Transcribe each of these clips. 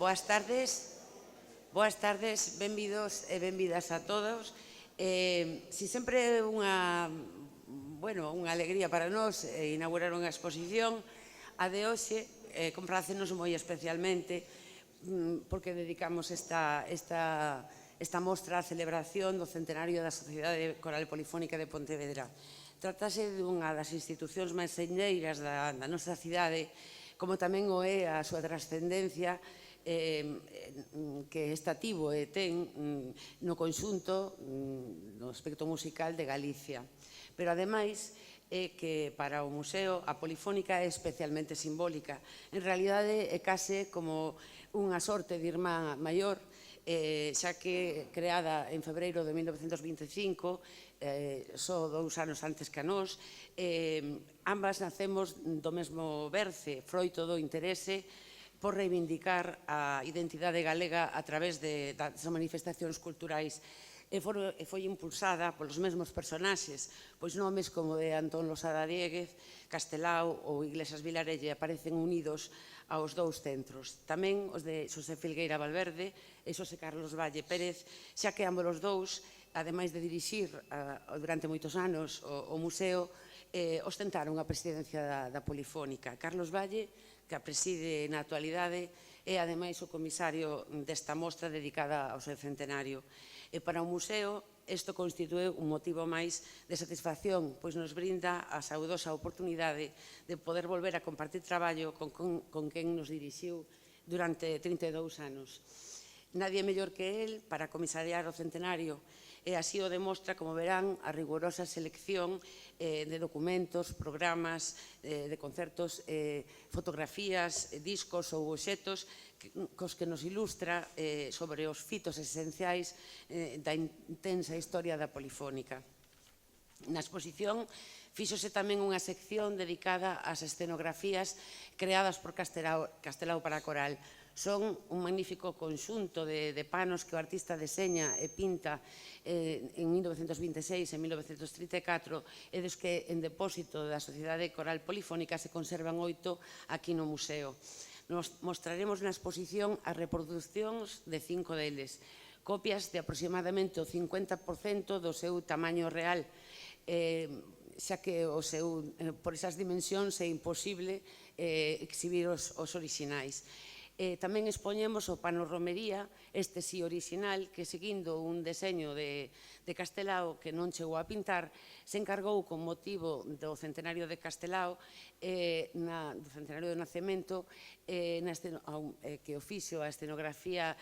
Boas tardes, benvidos e benvidas a todos. Si sempre é unha alegría para nós inaugurar unha exposición, a de hoxe comprácenos moi especialmente porque dedicamos esta mostra á celebración do centenario da Sociedade Coral Polifónica de Pontevedra. Trátase dunha das institucións máis seiñeiras da nosa cidade, como tamén o é a súa trascendencia que está tivo e ten no conxunto no aspecto musical de Galicia. Pero, ademais, é que para o museo a polifónica é especialmente simbólica. En realidade, é case como unha sorte de irmá maior, xa que creada en febreiro de 1925, só 2 anos antes que a nós, ambas nacemos do mesmo berce, froito do interese por reivindicar a identidade galega a través das manifestacións culturais. E foi impulsada polos mesmos personaxes, pois nomes como de Antón Losada Diéguez, Castelao ou Iglesias Vilarelle aparecen unidos aos dous centros. Tamén os de Xosé Filgueira Valverde e Xosé Carlos Valle Pérez, xa que ambos os dous, ademais de dirixir durante moitos anos o museo, ostentaron a presidencia da Polifónica. Carlos Valle, que a preside na actualidade, é ademais o comisario desta mostra dedicada ao seu centenario. E para o museo isto constitúe un motivo máis de satisfacción, pois nos brinda a saudosa oportunidade de poder volver a compartir traballo con quen nos dirixiu durante 32 anos. Nadie mellor que el para comisariar o centenario, e así o demostra, como verán, a rigurosa selección de documentos, programas, de concertos, fotografías, discos ou obxetos cos que nos ilustra sobre os fitos esenciais da intensa historia da polifónica. Na exposición fíxose tamén unha sección dedicada ás escenografías creadas por Castelao para a coral. Son un magnífico conxunto de panos que o artista deseña e pinta en 1926 e 1934 e dos que en depósito da Sociedade Coral Polifónica se conservan 8 aquí no museo. Nos mostraremos na exposición as reproduccións de 5 deles, copias de aproximadamente o 50% do seu tamaño real, xa que por esas dimensións é imposible exhibir os orixinais. Tamén expoñemos o pano romería, este sí orixinal, que seguindo un deseño de Castelao que non chegou a pintar, se encargou con motivo do centenario de Castelao, do centenario do nacemento, que o fixo a escenografía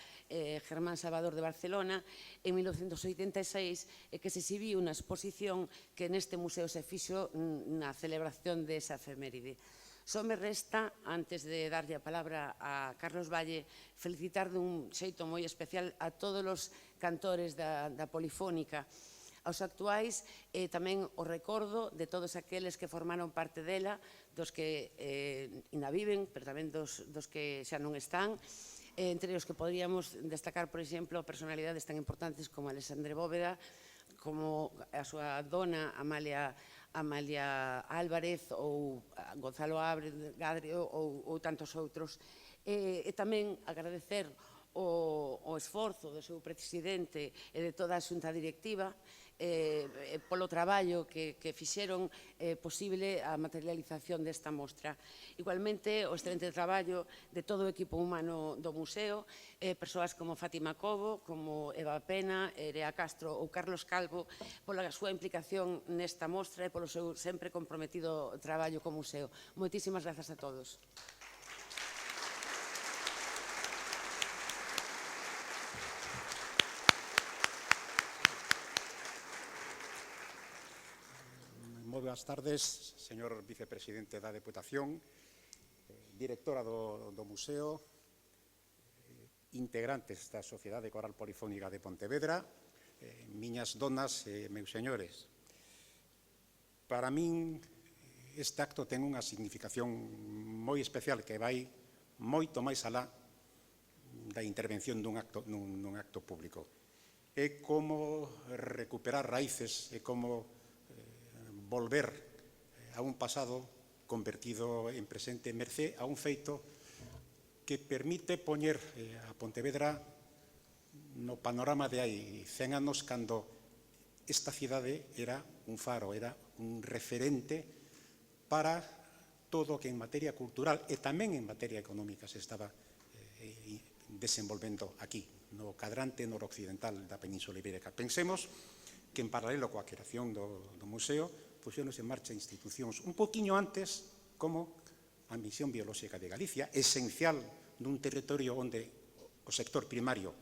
Germán Salvador de Barcelona en 1986 e que se exhibiu na exposición que neste museo se fixo na celebración desa efeméride. Só me resta, antes de darlle a palabra a Carlos Valle, felicitar dun xeito moi especial a todos os cantores da Polifónica, aos actuais e tamén o recordo de todos aqueles que formaron parte dela, dos que ainda viven, pero tamén dos que xa non están, entre os que poderíamos destacar, por exemplo, personalidades tan importantes como Alexandre Bóveda, como a súa dona Amalia Álvarez ou Gonzalo Gadrio ou tantos outros. E tamén agradecer o esforzo do seu presidente e de toda a xunta directiva polo traballo que fixeron posible a materialización desta mostra. Igualmente, o excelente traballo de todo o equipo humano do museo, persoas como Fátima Cobo, como Eva Pena, Erea Castro ou Carlos Calvo, pola súa implicación nesta mostra e polo seu sempre comprometido traballo co museo. Moitísimas grazas a todos. Moi boas tardes, señor vicepresidente da Deputación, directora do museo, integrantes da Sociedade Coral Polifónica de Pontevedra, miñas donas e meus señores. Para min, este acto ten unha significación moi especial que vai moito máis alá da intervención nun acto público. É como recuperar raíces, é como volver a un pasado convertido en presente mercé a un feito que permite poñer a Pontevedra no panorama de hai 100 anos, cando esta cidade era un faro, era un referente para todo o que en materia cultural e tamén en materia económica se estaba desenvolvendo aquí, no cadrante noroccidental da Península Ibérica. Pensemos que en paralelo coa creación do museo puxéronse en marcha institucións un poquinho antes, como a Misión Biolóxica de Galicia, esencial nun territorio onde o sector primario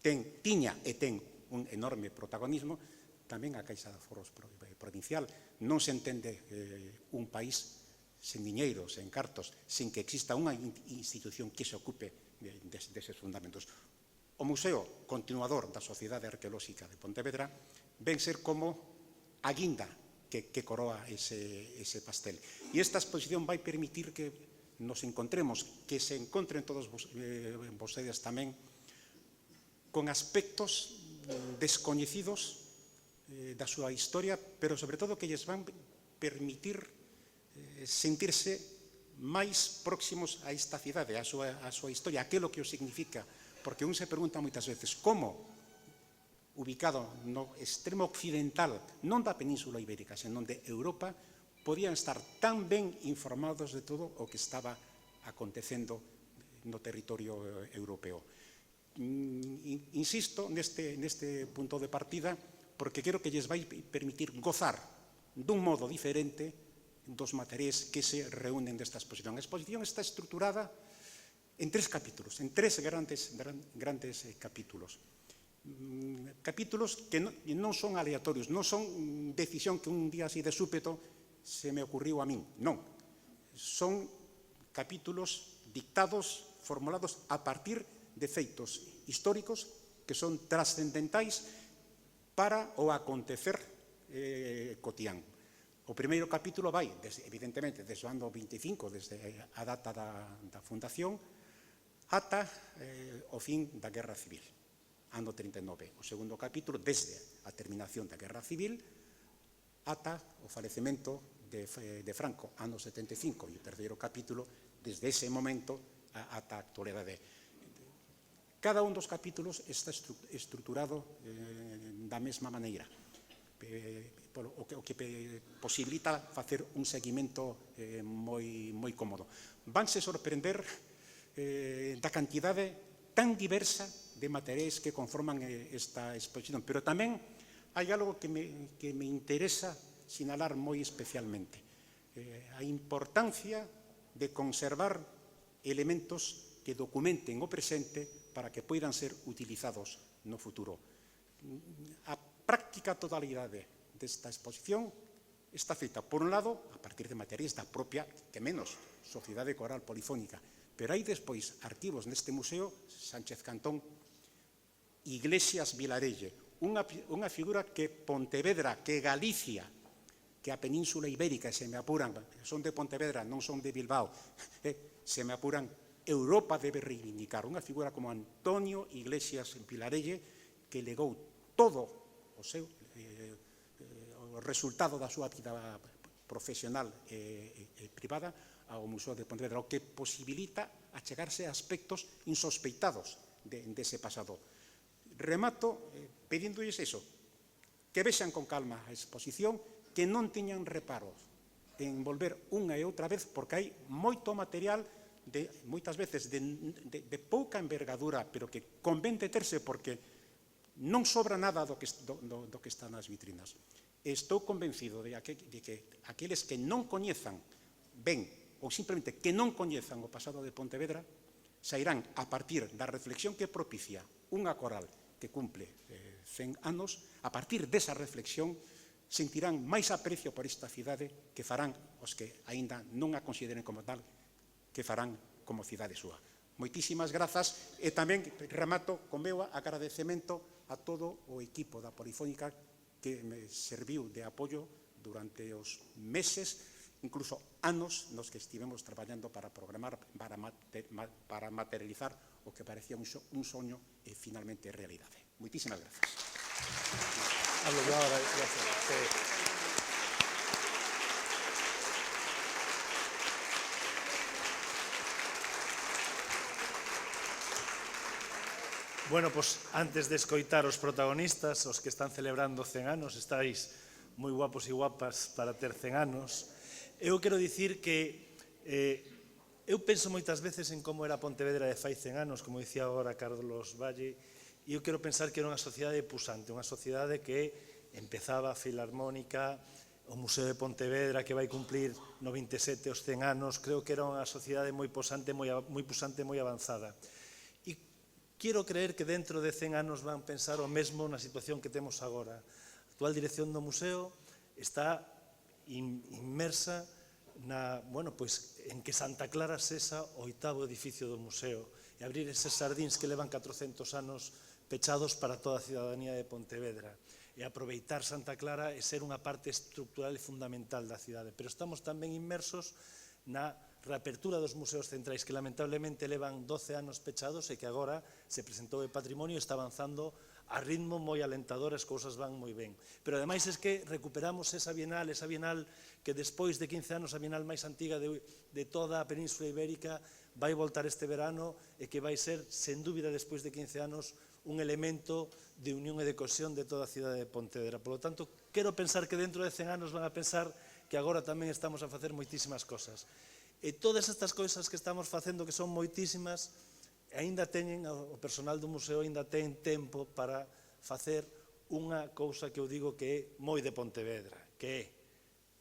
tiña e ten un enorme protagonismo. Tamén a Caixa de Aforros provincial. Non se entende un país sen diñeiro, sen cartos, sen que exista unha institución que se ocupe deses fundamentos. O Museo Continuador da Sociedade Arqueolóxica de Pontevedra ven ser como a guinda que coroa ese pastel. E esta exposición vai permitir que nos encontremos, que se encontren todos vostedes tamén, con aspectos descoñecidos da súa historia, pero sobre todo que lles van permitir sentirse máis próximos a esta cidade, a súa historia, aquilo que o significa. Porque un se pregunta moitas veces como, ubicado no extremo occidental, non da Península Ibérica, senón de Europa, podían estar tan ben informados de todo o que estaba acontecendo no territorio europeo. Insisto neste punto de partida porque creo que lles vai permitir gozar dun modo diferente dos materiais que se reúnen desta exposición. A exposición está estruturada en 3 capítulos, en 3 grandes capítulos. Capítulos que non son aleatorios, non son decisión que un día así de súpeto se me ocurriu a min, non. Son capítulos dictados, formulados a partir de feitos históricos que son trascendentais para o acontecer cotián. O primeiro capítulo vai, evidentemente, desde o ano 25, desde a data da fundación, ata o fin da Guerra Civil, ano 39. O segundo capítulo, desde a terminación da Guerra Civil, ata o falecemento de Franco, ano 75. E o terceiro capítulo, desde ese momento ata a actualidade. Cada un dos capítulos está estruturado da mesma maneira, o que posibilita facer un seguimento moi cómodo. Vanse sorprender da cantidade tan diversa de materiais que conforman esta exposición, pero tamén hai algo que me interesa sinalar moi especialmente, a importancia de conservar elementos que documenten o presente para que poidan ser utilizados no futuro. A práctica totalidade desta exposición está feita, por un lado, a partir de materiais da propia, que menos, Sociedade Coral Polifónica, pero hai despois arquivos neste museo, Sánchez Cantón, Iglesias Vilarelle, unha figura que Pontevedra, que Galicia, que a Península Ibérica, se me apuran, son de Pontevedra, non son de Bilbao, se me apuran, Europa debe reivindicar unha figura como Antonio Iglesias Vilarelle, que legou todo o seu o resultado da súa vida profesional e privada ao Museo de Pontevedra, o que posibilita achegarse a aspectos insospeitados dese pasado. Remato pedíndolles eso, que vexan con calma a exposición, que non teñan reparos en volver unha e outra vez, porque hai moito material moitas veces de pouca envergadura, pero que convén deterse porque non sobra nada do que está nas vitrinas. Estou convencido de que aqueles que non coñezan ben, ou simplemente que non coñezan o pasado de Pontevedra, sairán a partir da reflexión que propicia unha coral que cumple 100 anos, a partir desa reflexión sentirán máis aprecio por esta cidade que farán os que aínda non a consideren como tal, que farán como cidade súa. Moitísimas grazas e tamén remato con meu agradecemento a todo o equipo da Polifónica que me serviu de apoio durante os meses, incluso anos nos que estivemos traballando para programar, para materializar o que parecía un soño e finalmente realidade. Moitísimas grazas. Bueno, pois antes de escoitar os protagonistas, os que están celebrando 100 anos, estáis moi guapos e guapas para ter 100 anos. Eu quero dicir que eu penso moitas veces en como era Pontevedra de fai 100 anos, como dicía agora Carlos Valle, e eu quero pensar que era unha sociedade pusante, unha sociedade que empezaba a Filarmónica, o Museo de Pontevedra que vai cumplir no 27 os 100 anos, creo que era unha sociedade moi pusante, moi avanzada. E quero creer que dentro de 100 anos van pensar o mesmo na situación que temos agora. A actual dirección do museo está inmersa en que Santa Clara sexa o 8º edificio do museo e abrir eses xardíns que levan 400 anos pechados para toda a cidadanía de Pontevedra e aproveitar Santa Clara e ser unha parte estructural e fundamental da cidade. Pero estamos tamén inmersos na reapertura dos museos centrais que lamentablemente levan 12 anos pechados e que agora se presentou o patrimonio e está avanzando a ritmo moi alentador, as cousas van moi ben. Pero ademais é que recuperamos esa bienal que despois de 15 anos, a bienal máis antiga de toda a Península Ibérica, vai voltar este verano e que vai ser, sen dúbida, despois de 15 anos, un elemento de unión e de cohesión de toda a cidade de Pontevedra. Por lo tanto, quero pensar que dentro de 100 anos van a pensar que agora tamén estamos a facer moitísimas cosas. E todas estas cousas que estamos facendo, que son moitísimas, aínda teñen, o personal do museo aínda ten tempo para facer unha cousa que eu digo que é moi de Pontevedra, que é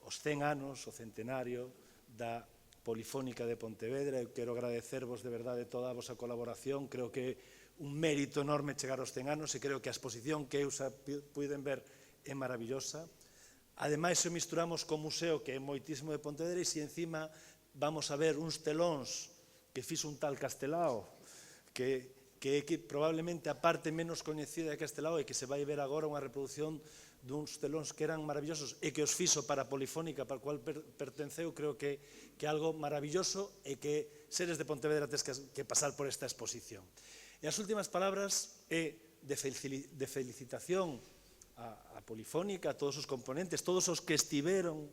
os 100 anos, o centenario da Polifónica de Pontevedra. Eu quero agradecervos de verdade toda a vosa colaboración, creo que é un mérito enorme chegar aos 100 anos e creo que a exposición que eu xa puiden ver é maravillosa. Ademais, se misturamos co museo, que é moitísimo de Pontevedra, e se encima vamos a ver uns telóns que fixo un tal Castelao, que é probablemente a parte menos coñecida de Castelao e que se vai ver agora unha reproducción duns telóns que eran maravillosos e que os fixo para a Polifónica, para a cual pertenceu, creo que é algo maravilloso e que seres de Pontevedra tes que pasar por esta exposición. E as últimas palabras é de felicitación a Polifónica, a todos os componentes, todos os que estiveron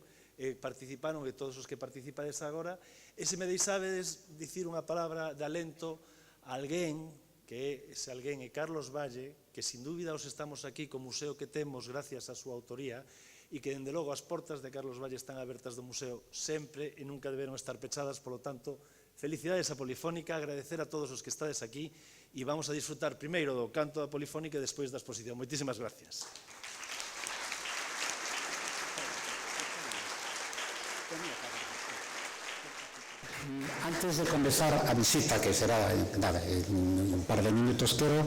participaron e todos os que participades agora, e se me deixabedes dicir unha palabra de alento a alguén, que ese alguén é Carlos Valle, que sin dúbida os estamos aquí co museo que temos gracias á súa autoría, e que, dende logo, as portas de Carlos Valle están abertas do museo sempre e nunca deberon estar pechadas. Por lo tanto, felicidades a Polifónica, agradecer a todos os que estades aquí e vamos a disfrutar primeiro do canto da Polifónica e despois da exposición. Moitísimas gracias. Antes de comenzar a visita, que será en un par de minutos, quiero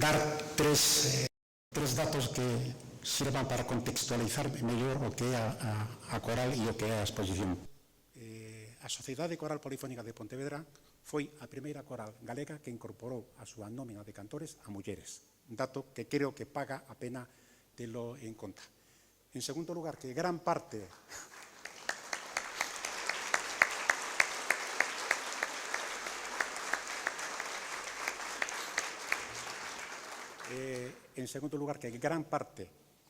dar tres datos que sirvan para contextualizar mellor o que é a coral e o que é a exposición. A Sociedade Coral Polifónica de Pontevedra foi a primeira coral galega que incorporou a súa nómina de cantores a mulleres, un dato que creo que paga a pena telo en conta. En segundo lugar, que gran parte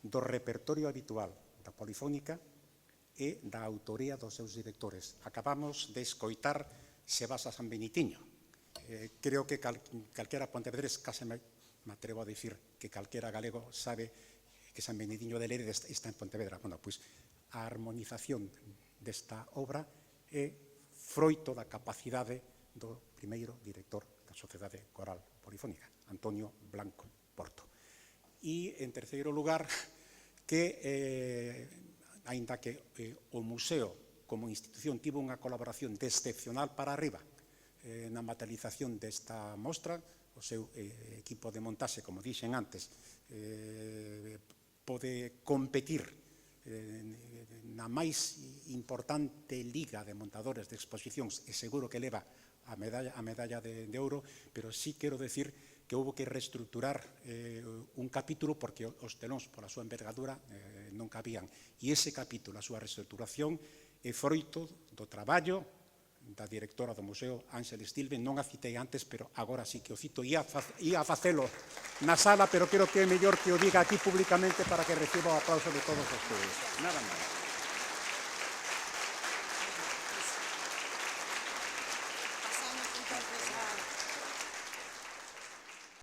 do repertorio habitual da Polifónica e da autoría dos seus directores. Acabamos de escoitar Se vas a San Benitiño. Creo que calquera pontevedrés, case me atrevo a dicir que calquera galego sabe que San Benitiño de Lérida está en Pontevedra. Bueno, pois a armonización desta obra é froito da capacidade do primeiro director da Sociedade Coral Polifónica, Antonio Blanco Porto. E, en terceiro lugar, que, aínda que o museo como institución tivo unha colaboración de excepcional para arriba na materialización desta mostra, o seu equipo de montaxe, como dixen antes, pode competir na máis importante liga de montadores de exposicións e seguro que leva a medalla de ouro, pero sí quero decir que houve que reestructurar un capítulo porque os telóns, pola súa envergadura, non cabían. E ese capítulo, a súa reestructuración, é froito do traballo da directora do museo, Ángel Stilbe. Non a citei antes, pero agora sí que o cito. Ia a facelo na sala, pero creo que é mellor que o diga aquí públicamente para que reciba o aplauso de todos os que... Nada máis.